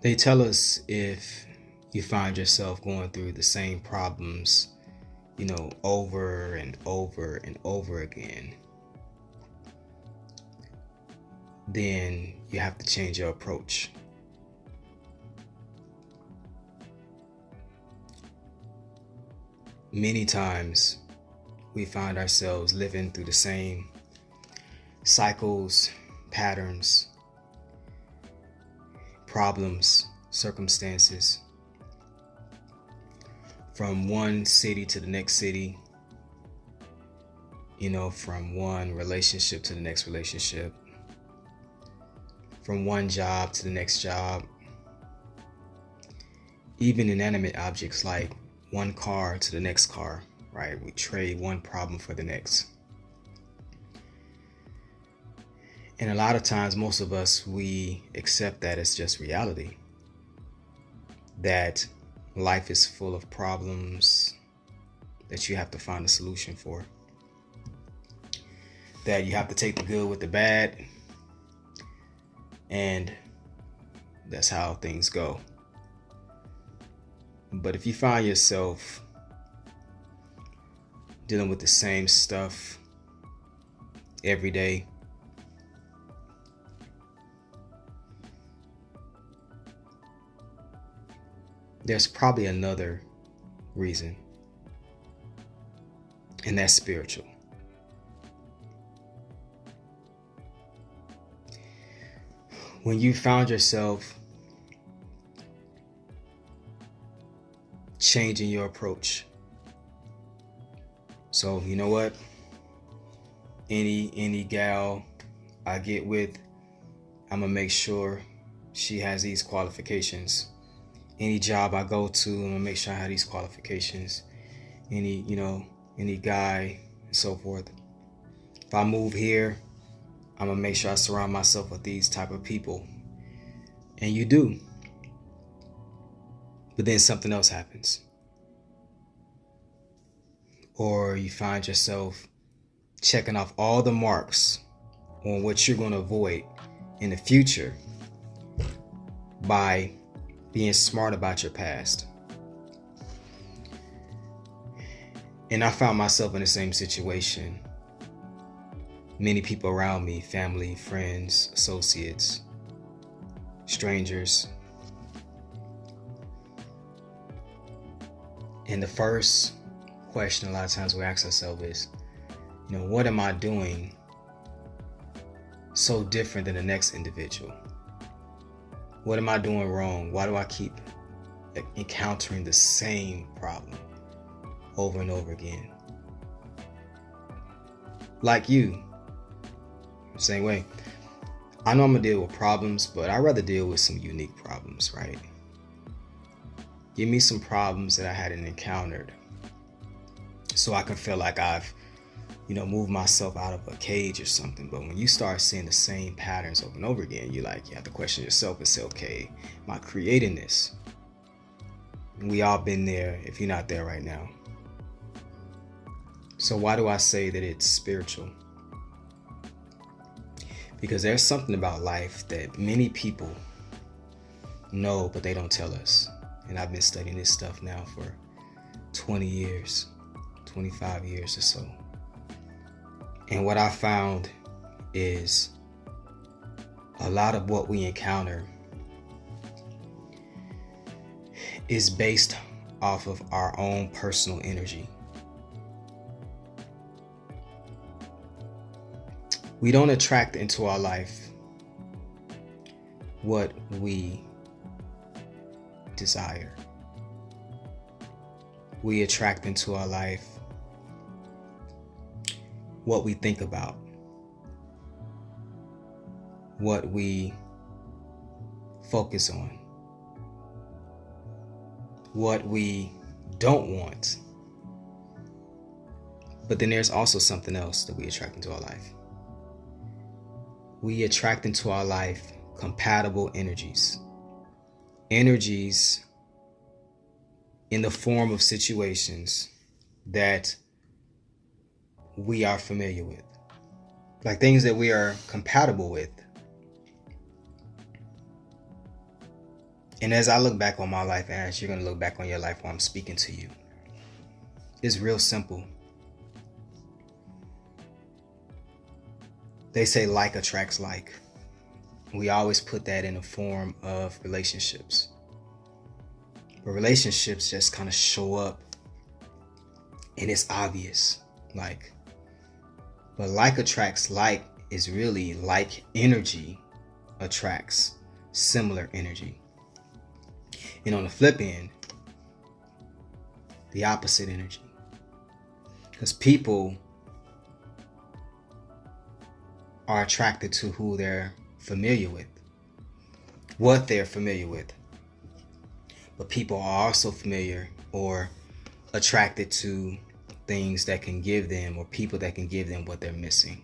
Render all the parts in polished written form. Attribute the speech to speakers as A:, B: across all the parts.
A: They tell us if you find yourself going through the same problems, over and over and over again, then you have to change your approach. Many times we find ourselves living through the same cycles, patterns, problems, circumstances, from one city to the next city, from one relationship to the next relationship, from one job to the next job, even inanimate objects like one car to the next car, right? We trade one problem for the next. And a lot of times, most of us, we accept that as just reality. That life is full of problems that you have to find a solution for. That you have to take the good with the bad. And that's how things go. But if you find yourself dealing with the same stuff every day, there's probably another reason, and that's spiritual. When you found yourself changing your approach, so you know what? Any gal I get with, I'm gonna make sure she has these qualifications. Any job I go to, I'm gonna make sure I have these qualifications. Any guy and so forth. If I move here, I'm gonna make sure I surround myself with these type of people. And you do. But then something else happens. Or you find yourself checking off all the marks on what you're gonna avoid in the future by being smart about your past. And I found myself in the same situation. Many people around me, family, friends, associates, strangers. And the first question a lot of times we ask ourselves is, what am I doing so different than the next individual? What am I doing wrong? Why do I keep encountering the same problem over and over again? Like you, same way. I know I'm gonna deal with problems, but I'd rather deal with some unique problems, right? Give me some problems that I hadn't encountered so I can feel like I've, moved myself out of a cage or something. But when you start seeing the same patterns over and over again, you have to question yourself and say, okay, am I creating this? And we all been there if you're not there right now. So why do I say that it's spiritual? Because there's something about life that many people know, but they don't tell us. And I've been studying this stuff now for 20 years, 25 years or so. And what I found is a lot of what we encounter is based off of our own personal energy. We don't attract into our life what we desire. We attract into our life what we think about, what we focus on, what we don't want. But then there's also something else that we attract into our life. We attract into our life compatible energies. Energies in the form of situations that we are familiar with. Like things that we are compatible with. And as I look back on my life, and as you're going to look back on your life while I'm speaking to you, it's real simple. They say like attracts like. We always put that in the form of relationships. But relationships just kind of show up and it's obvious. But like attracts like is really like energy attracts similar energy. And on the flip end, the opposite energy. Because people are attracted to who they're familiar with, what they're familiar with. But people are also familiar or attracted to things that can give them, or people that can give them what they're missing.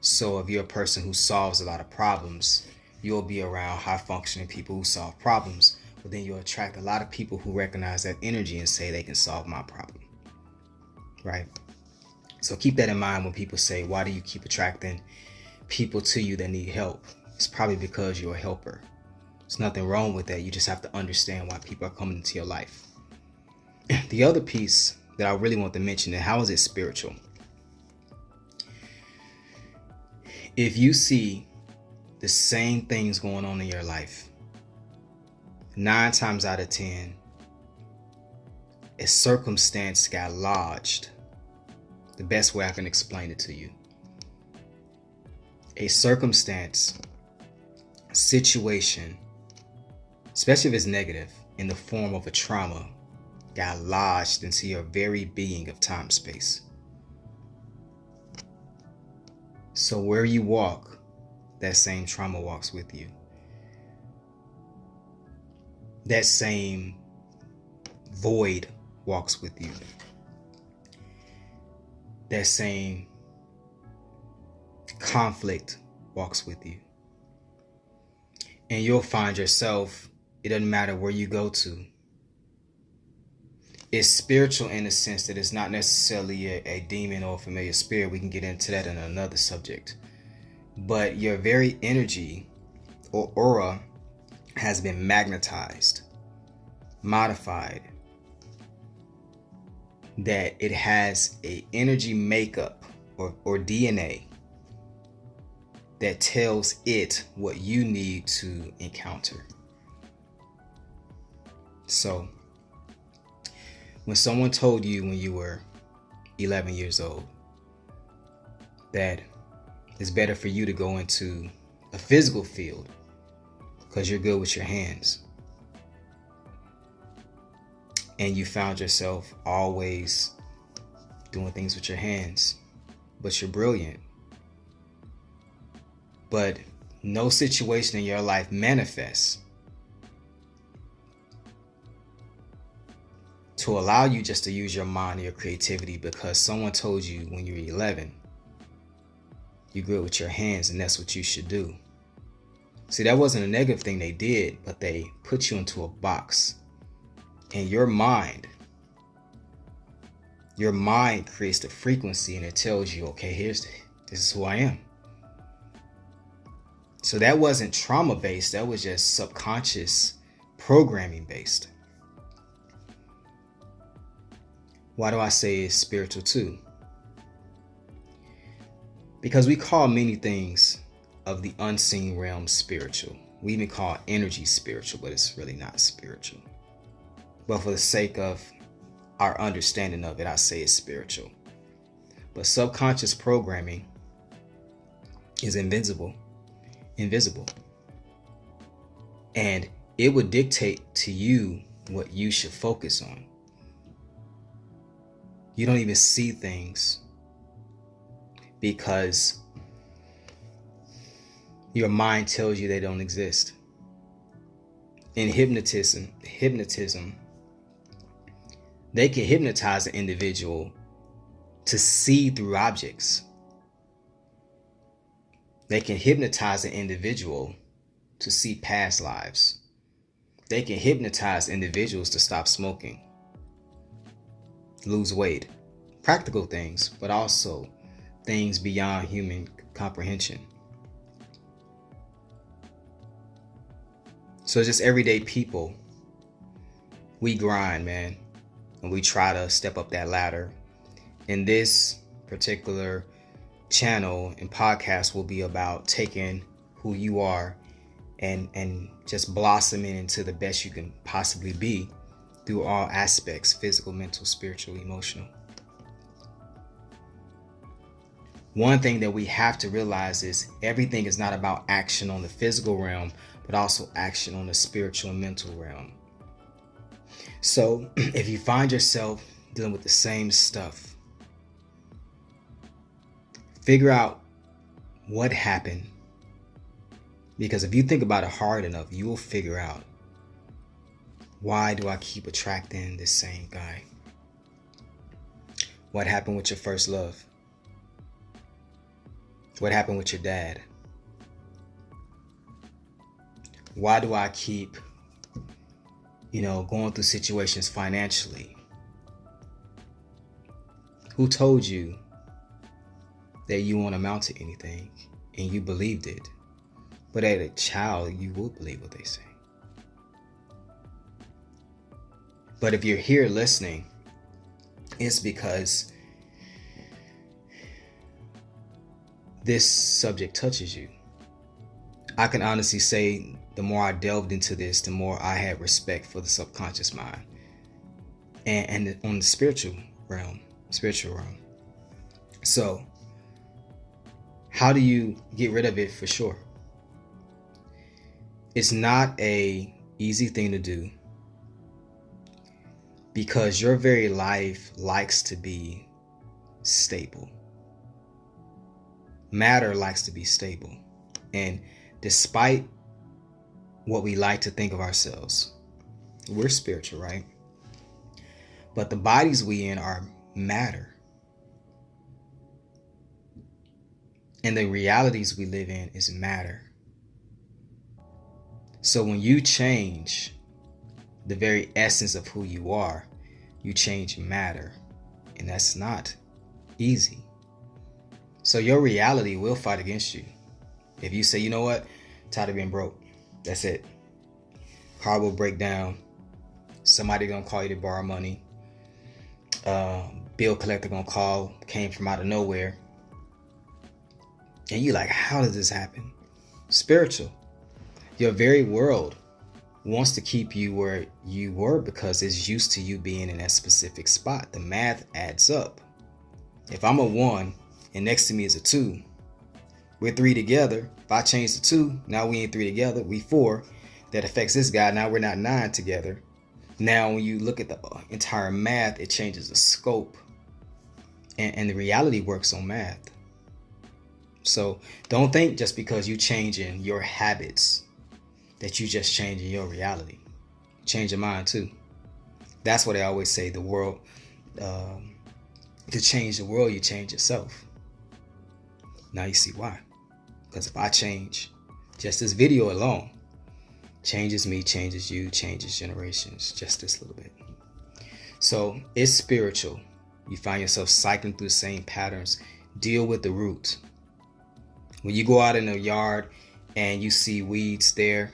A: So if you're a person who solves a lot of problems, you'll be around high functioning people who solve problems, but then you'll attract a lot of people who recognize that energy and say they can solve my problem, right? So keep that in mind when people say, why do you keep attracting people to you that need help? It's probably because you're a helper. There's nothing wrong with that. You just have to understand why people are coming into your life. The other piece that I really want to mention is, how is it spiritual? If you see the same things going on in your life, 9 times out of 10, a circumstance got lodged. The best way I can explain it to you. A circumstance, situation, especially if it's negative, in the form of a trauma, got lodged into your very being of time space. So where you walk, that same trauma walks with you. That same void walks with you. That same conflict walks with you. And you'll find yourself, it doesn't matter where you go to. It's spiritual in the sense that it's not necessarily a demon or a familiar spirit. We can get into that in another subject. But your very energy or aura has been magnetized, modified, that it has a energy makeup or DNA that tells it what you need to encounter. So when someone told you when you were 11 years old that it's better for you to go into a physical field because you're good with your hands, and you found yourself always doing things with your hands, but you're brilliant, but no situation in your life manifests to allow you just to use your mind or your creativity because someone told you when you were 11 you're good with your hands and that's what you should do. See, that wasn't a negative thing they did, but they put you into a box. And your mind creates the frequency and it tells you, okay, this is who I am. So that wasn't trauma based, that was just subconscious programming based. Why do I say it's spiritual too? Because we call many things of the unseen realm spiritual. We even call energy spiritual, but it's really not spiritual. But for the sake of our understanding of it, I say it's spiritual. But subconscious programming is invisible. And it would dictate to you what you should focus on. You don't even see things because your mind tells you they don't exist. In hypnotism, they can hypnotize an individual to see through objects. They can hypnotize an individual to see past lives. They can hypnotize individuals to stop smoking, lose weight, practical things, but also things beyond human comprehension. So just everyday people, we grind, man, and we try to step up that ladder. In this particular channel and podcast will be about taking who you are and just blossoming into the best you can possibly be through all aspects: physical, mental, spiritual, emotional. One thing that we have to realize is everything is not about action on the physical realm, but also action on the spiritual and mental realm. So if you find yourself dealing with the same stuff, figure out what happened. Because if you think about it hard enough, you will figure out, why do I keep attracting this same guy? What happened with your first love? What happened with your dad? Why do I keep, going through situations financially? Who told you that you won't amount to anything and you believed it? But as a child, you will believe what they say. But if you're here listening, it's because this subject touches you. I can honestly say the more I delved into this, the more I had respect for the subconscious mind and on the spiritual realm. So how do you get rid of it for sure? It's not a easy thing to do, because your very life likes to be stable. Matter likes to be stable. And despite what we like to think of ourselves, we're spiritual, right? But the bodies we in are matter. And the realities we live in is matter. So when you change the very essence of who you are, you change matter. And that's not easy. So your reality will fight against you. If you say, you know what, tired of being broke. That's it. Car will break down. Somebody gonna call you to borrow money. Bill collector gonna call, came from out of nowhere. And you like, how does this happen? Spiritual. Your very world wants to keep you where you were because it's used to you being in that specific spot. The math adds up. If I'm a 1 and next to me is a 2, we're 3 together. If I change the 2, now we ain't 3 together, we 4. That affects this guy. Now we're not 9 together. Now when you look at the entire math, it changes the scope. And the reality works on math. So don't think just because you changing your habits that you just changing your reality. Change your mind too. That's what I always say, the world, to change the world, you change yourself. Now you see why. Because if I change, just this video alone changes me, changes you, changes generations, just this little bit. So it's spiritual. You find yourself cycling through the same patterns. Deal with the root. When you go out in the yard and you see weeds there,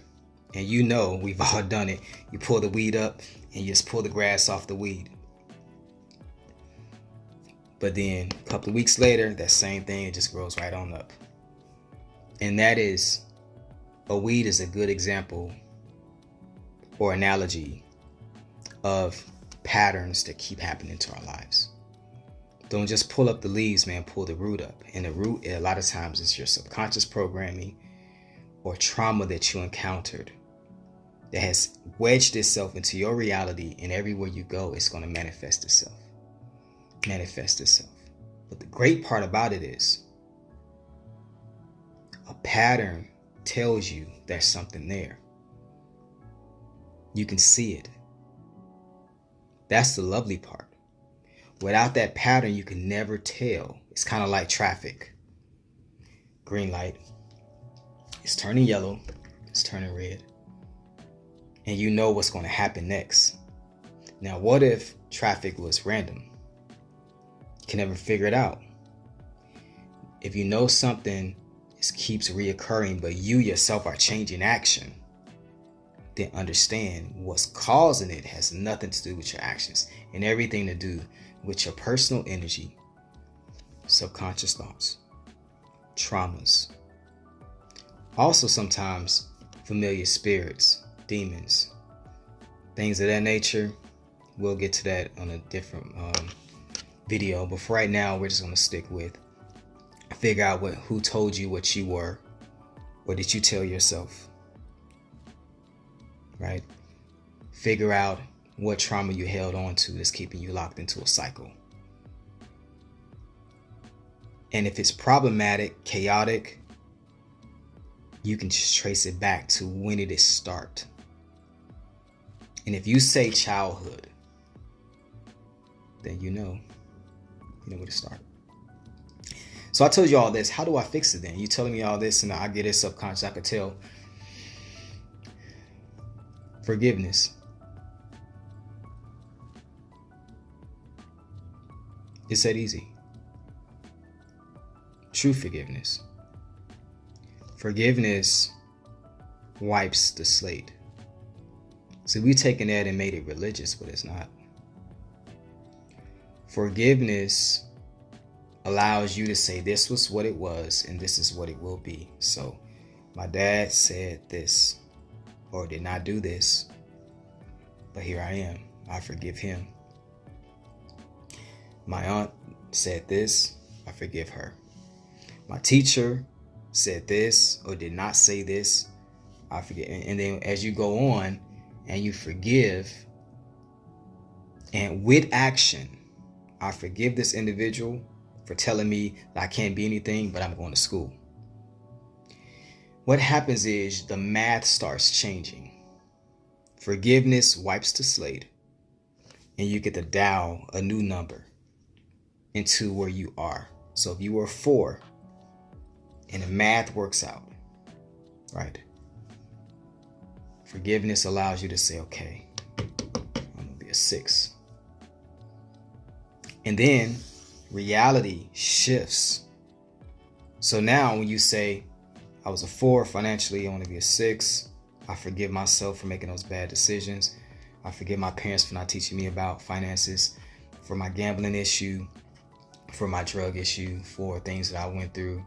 A: and we've all done it. You pull the weed up and you just pull the grass off the weed. But then a couple of weeks later, that same thing, it just grows right on up. And that is, a weed is a good example or analogy of patterns that keep happening to our lives. Don't just pull up the leaves, man, pull the root up. And the root, a lot of times, is your subconscious programming or trauma that you encountered that has wedged itself into your reality, and everywhere you go, it's going to manifest itself. But the great part about it is, a pattern tells you there's something there. You can see it. That's the lovely part. Without that pattern, you can never tell. It's kind of like traffic. Green light. It's turning yellow. It's turning red. And you know what's going to happen next. Now, what if traffic was random? You can never figure it out. If you know something keeps reoccurring, but you yourself are changing action, then understand what's causing it has nothing to do with your actions and everything to do with your personal energy, subconscious thoughts, traumas. Also, sometimes familiar spirits, demons, things of that nature. We'll get to that on a different video. But for right now, we're just going to stick with figure out who told you what you were, or did you tell yourself? Right? Figure out what trauma you held on to that's keeping you locked into a cycle. And if it's problematic, chaotic, you can just trace it back to when did it start. And if you say childhood, then you know where to start. So I told you all this. How do I fix it then? You telling me all this and I get it subconscious. I could tell. Forgiveness. It's that easy. True forgiveness. Forgiveness wipes the slate. So we've taken that and made it religious, but it's not. Forgiveness allows you to say this was what it was and this is what it will be. So my dad said this or did not do this, but here I am. I forgive him. My aunt said this. I forgive her. My teacher said this or did not say this. I forgive. And then as you go on and you forgive, and with action, I forgive this individual for telling me that I can't be anything, but I'm going to school. What happens is the math starts changing. Forgiveness wipes the slate, and you get to dial a new number into where you are. So if you were 4 and the math works out, right? Forgiveness allows you to say, okay, I'm going to be a 6. And then reality shifts. So now when you say, I was a 4 financially, I want to be a 6. I forgive myself for making those bad decisions. I forgive my parents for not teaching me about finances, for my gambling issue, for my drug issue, for things that I went through,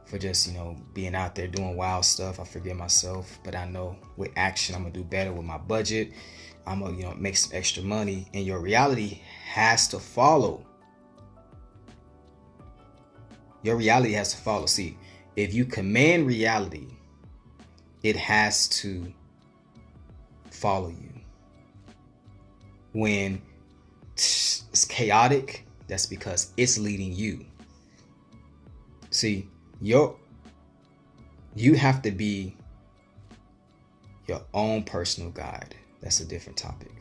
A: for just, being out there doing wild stuff. I forgive myself, but I know with action, I'm going to do better with my budget. I'm going to, make some extra money, and your reality has to follow. Your reality has to follow. See, if you command reality, it has to follow you. When it's chaotic, that's because it's leading you. See, you have to be your own personal guide. That's a different topic.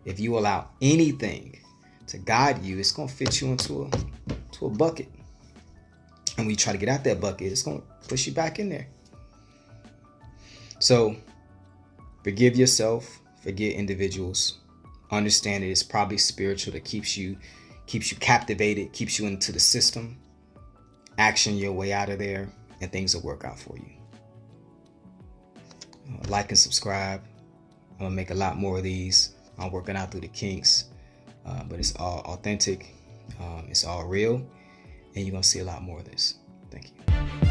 A: If you allow anything to guide you, it's going to fit you into a bucket. And when you try to get out that bucket, it's going to push you back in there. So forgive yourself, forgive individuals. Understand that it's probably spiritual that keeps you captivated, keeps you into the system. Action your way out of there, and things will work out for you. Like and subscribe. I'm going to make a lot more of these. I'm working out through the kinks, but it's all authentic. It's all real, and you're going to see a lot more of this. Thank you.